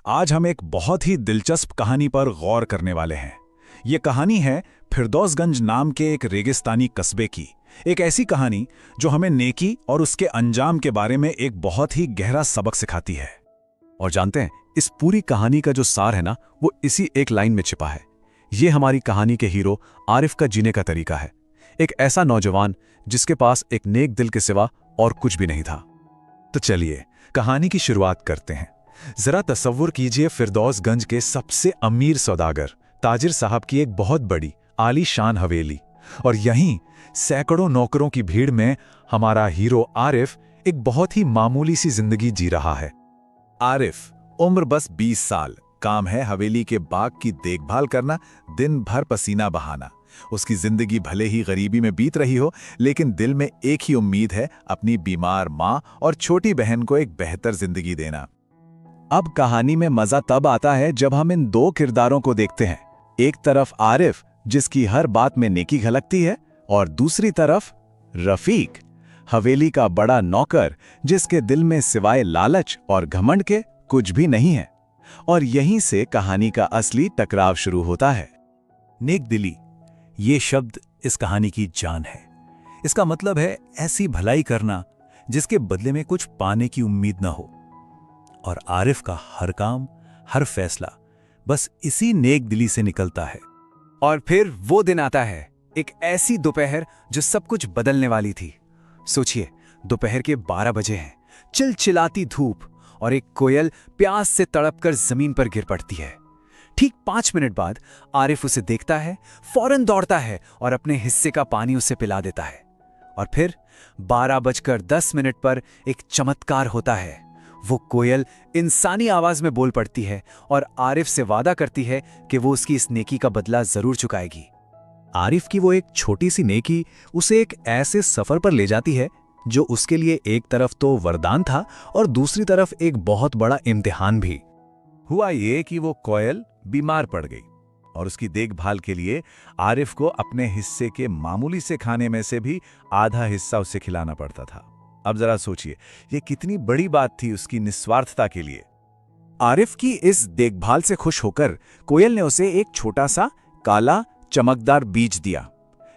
आज हम एक बहुत ही दिलचस्प कहानी पर गौर करने वाले हैं। ये कहानी है फिरदौसगंज नाम के एक रेगिस्तानी कस्बे की। एक ऐसी कहानी जो हमें नेकी और उसके अंजाम के बारे में एक बहुत ही गहरा सबक सिखाती है। और जानते हैं, इस पूरी कहानी का जो सार है ना, वो इसी एक लाइन में छिपा है। ये हमारी कहानी के हीरो आरिफ का जीने का तरीका है। एक ऐसा नौजवान जिसके पास एक नेक दिल के सिवा और कुछ भी नहीं था। तो चलिए कहानी की शुरुआत करते हैं। जरा तसव्वुर कीजिए, फिरदौसगंज के सबसे अमीर सौदागर ताजिर साहब की एक बहुत बड़ी आलीशान हवेली, और यहीं सैकड़ों नौकरों की भीड़ में हमारा हीरो आरिफ एक बहुत ही मामूली सी जिंदगी जी रहा है। आरिफ, उम्र बस 20 साल, काम है हवेली के बाग की देखभाल करना, दिन भर पसीना बहाना। उसकी जिंदगी भले ही गरीबी में बीत रही हो, लेकिन दिल में एक ही उम्मीद है, अपनी बीमार माँ और छोटी बहन को एक बेहतर जिंदगी देना। अब कहानी में मजा तब आता है जब हम इन दो किरदारों को देखते हैं। एक तरफ आरिफ, जिसकी हर बात में नेकी झलकती है, और दूसरी तरफ रफीक, हवेली का बड़ा नौकर, जिसके दिल में सिवाय लालच और घमंड के कुछ भी नहीं है। और यहीं से कहानी का असली टकराव शुरू होता है। नेक दिली, ये शब्द इस कहानी की जान है। इसका मतलब है ऐसी भलाई करना जिसके बदले में कुछ पाने की उम्मीद न हो। और आरिफ का हर काम, हर फैसला बस इसी नेक दिली से निकलता है। और फिर वो दिन आता है, एक ऐसी दोपहर जो सब कुछ बदलने वाली थी। सोचिए, दोपहर के 12 बजे हैं, चिलचिलाती धूप, और एक कोयल प्यास से तड़पकर जमीन पर गिर पड़ती है। ठीक 5 मिनट बाद आरिफ उसे देखता है, फौरन दौड़ता है और अपने हिस्से का पानी उसे पिला देता है। और फिर 12:10 पर एक चमत्कार होता है। वो कोयल इंसानी आवाज में बोल पड़ती है और आरिफ से वादा करती है कि वो उसकी इस नेकी का बदला जरूर चुकाएगी। आरिफ की वो एक छोटी सी नेकी उसे एक ऐसे सफर पर ले जाती है जो उसके लिए एक तरफ तो वरदान था और दूसरी तरफ एक बहुत बड़ा इम्तिहान भी। हुआ ये कि वो कोयल बीमार पड़ गई और उसकी देखभाल के लिए आरिफ को अपने हिस्से के मामूली से खाने में से भी आधा हिस्सा उसे खिलाना पड़ता था। अब जरा सोचिए, ये कितनी बड़ी बात थी उसकी निस्वार्थता के लिए। आरिफ की इस देखभाल से खुश होकर कोयल ने उसे एक छोटा सा काला चमकदार बीज दिया,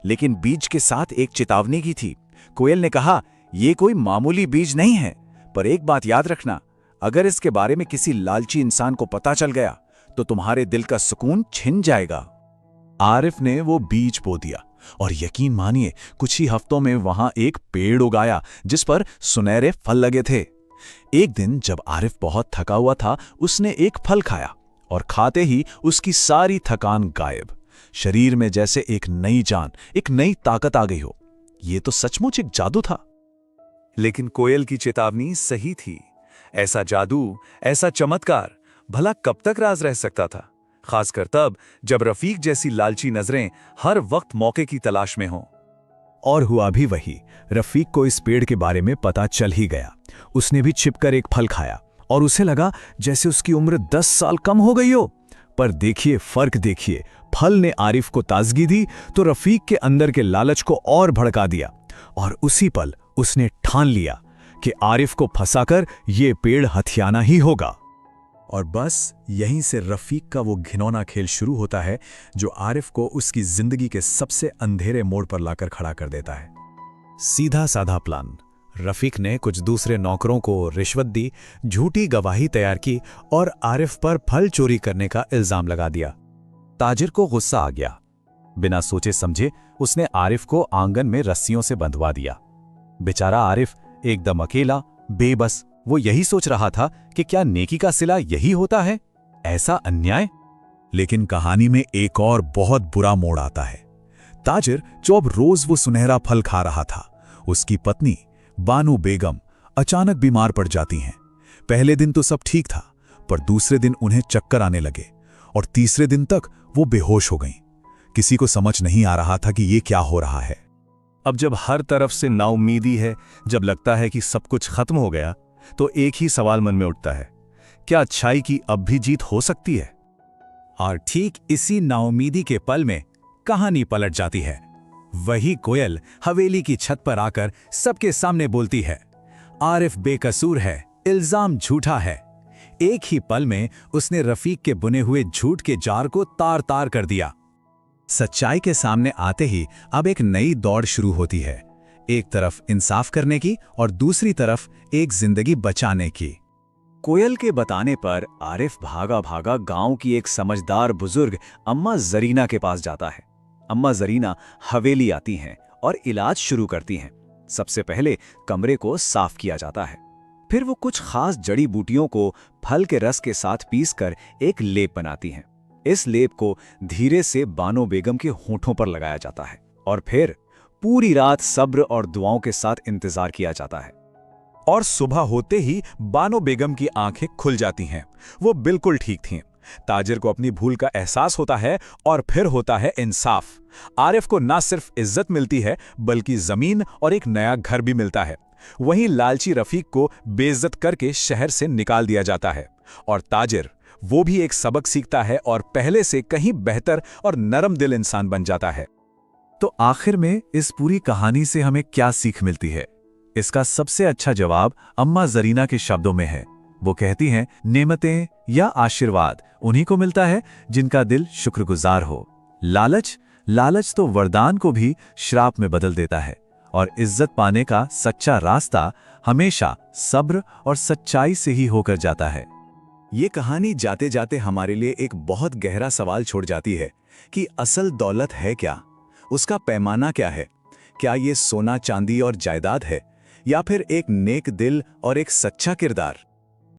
लेकिन बीज के साथ एक चेतावनी की थी। कोयल ने कहा, ये कोई मामूली बीज नहीं है, पर एक बात याद रखना, अगर इसके बारे में किसी लालची इंसान को पता चल गया तो तुम्हारे दिल का सुकून छिन जाएगा। आरिफ ने वो बीज बो दिया और यकीन मानिए, कुछ ही हफ्तों में वहां एक पेड़ उगाया जिस पर सुनहरे फल लगे थे। एक दिन जब आरिफ बहुत थका हुआ था, उसने एक फल खाया और खाते ही उसकी सारी थकान गायब। शरीर में जैसे एक नई जान, एक नई ताकत आ गई हो। ये तो सचमुच एक जादू था। लेकिन कोयल की चेतावनी सही थी। ऐसा जादू, ऐसा चमत्कार भला कब तक राज रह सकता था, खासकर तब जब रफीक जैसी लालची नजरें हर वक्त मौके की तलाश में हों। और हुआ भी वही। रफीक को इस पेड़ के बारे में पता चल ही गया। उसने भी छिपकर एक फल खाया और उसे लगा जैसे उसकी उम्र 10 साल कम हो गई हो। पर देखिए फर्क देखिए, फल ने आरिफ को ताजगी दी तो रफीक के अंदर के लालच को और भड़का दिया। और उसी पल उसने ठान लिया कि आरिफ को फंसाकर ये पेड़ हथियाना ही होगा। और बस यहीं से रफीक का वो घिनौना खेल शुरू होता है जो आरिफ को उसकी जिंदगी के सबसे अंधेरे मोड़ पर लाकर खड़ा कर देता है। सीधा साधा प्लान। रफीक ने कुछ दूसरे नौकरों को रिश्वत दी, झूठी गवाही तैयार की और आरिफ पर फल चोरी करने का इल्जाम लगा दिया। ताजिर को गुस्सा आ गया। बिना सोचे समझे उसने आरिफ को आंगन में रस्सियों से बंधवा दिया। बेचारा आरिफ एकदम अकेला, बेबस, वो यही सोच रहा था कि क्या नेकी का सिला यही होता है, ऐसा अन्याय। लेकिन कहानी में एक और बहुत बुरा मोड़ आता है। ताजिर जो अब रोज वो सुनहरा फल खा रहा था, उसकी पत्नी बानो बेगम अचानक बीमार पड़ जाती हैं। पहले दिन तो सब ठीक था, पर दूसरे दिन उन्हें चक्कर आने लगे और तीसरे दिन तक वो बेहोश हो गईं। किसी को समझ नहीं आ रहा था कि ये क्या हो रहा है। अब जब हर तरफ से नाउम्मीदी है, जब लगता है कि सब कुछ खत्म हो गया, तो एक ही सवाल मन में उठता है, क्या अच्छाई की अब भी जीत हो सकती है? और ठीक इसी नाउम्मीदी के पल में कहानी पलट जाती है। वही कोयल हवेली की छत पर आकर सबके सामने बोलती है, आरिफ बेकसूर है, इल्जाम झूठा है। एक ही पल में उसने रफीक के बुने हुए झूठ के जाल को तार तार कर दिया। सच्चाई के सामने आते ही अब एक नई दौड़ शुरू होती है, एक तरफ इंसाफ करने की और दूसरी तरफ एक जिंदगी बचाने की। कोयल के बताने पर आरिफ भागा भागा गांव की एक समझदार बुजुर्ग अम्मा जरीना के पास जाता है। अम्मा जरीना हवेली आती हैं और इलाज शुरू करती हैं। सबसे पहले कमरे को साफ किया जाता है, फिर वो कुछ खास जड़ी बूटियों को फल के रस के साथ पीसकर एक लेप बनाती हैं। इस लेप को धीरे से बानो बेगम के होठों पर लगाया जाता है और फिर पूरी रात सब्र और दुआओं के साथ इंतजार किया जाता है। और सुबह होते ही बानो बेगम की आंखें खुल जाती हैं। वो बिल्कुल ठीक थीं। ताजिर को अपनी भूल का एहसास होता है और फिर होता है इंसाफ। आरिफ को ना सिर्फ इज्जत मिलती है बल्कि जमीन और एक नया घर भी मिलता है। वहीं लालची रफीक को बेइज्जत करके शहर से निकाल दिया जाता है और ताजिर वो भी एक सबक सीखता है और पहले से कहीं बेहतर और नरम दिल इंसान बन जाता है। तो आखिर में इस पूरी कहानी से हमें क्या सीख मिलती है? इसका सबसे अच्छा जवाब अम्मा जरीना के शब्दों में है। वो कहती हैं, नेमतें या आशीर्वाद उन्हीं को मिलता है जिनका दिल शुक्रगुजार हो। लालच तो वरदान को भी श्राप में बदल देता है और इज्जत पाने का सच्चा रास्ता हमेशा सब्र और सच्चाई से ही होकर जाता है। ये कहानी जाते जाते हमारे लिए एक बहुत गहरा सवाल छोड़ जाती है कि असल दौलत है क्या? उसका पैमाना क्या है? क्या ये सोना चांदी और जायदाद है या फिर एक नेक दिल और एक सच्चा किरदार?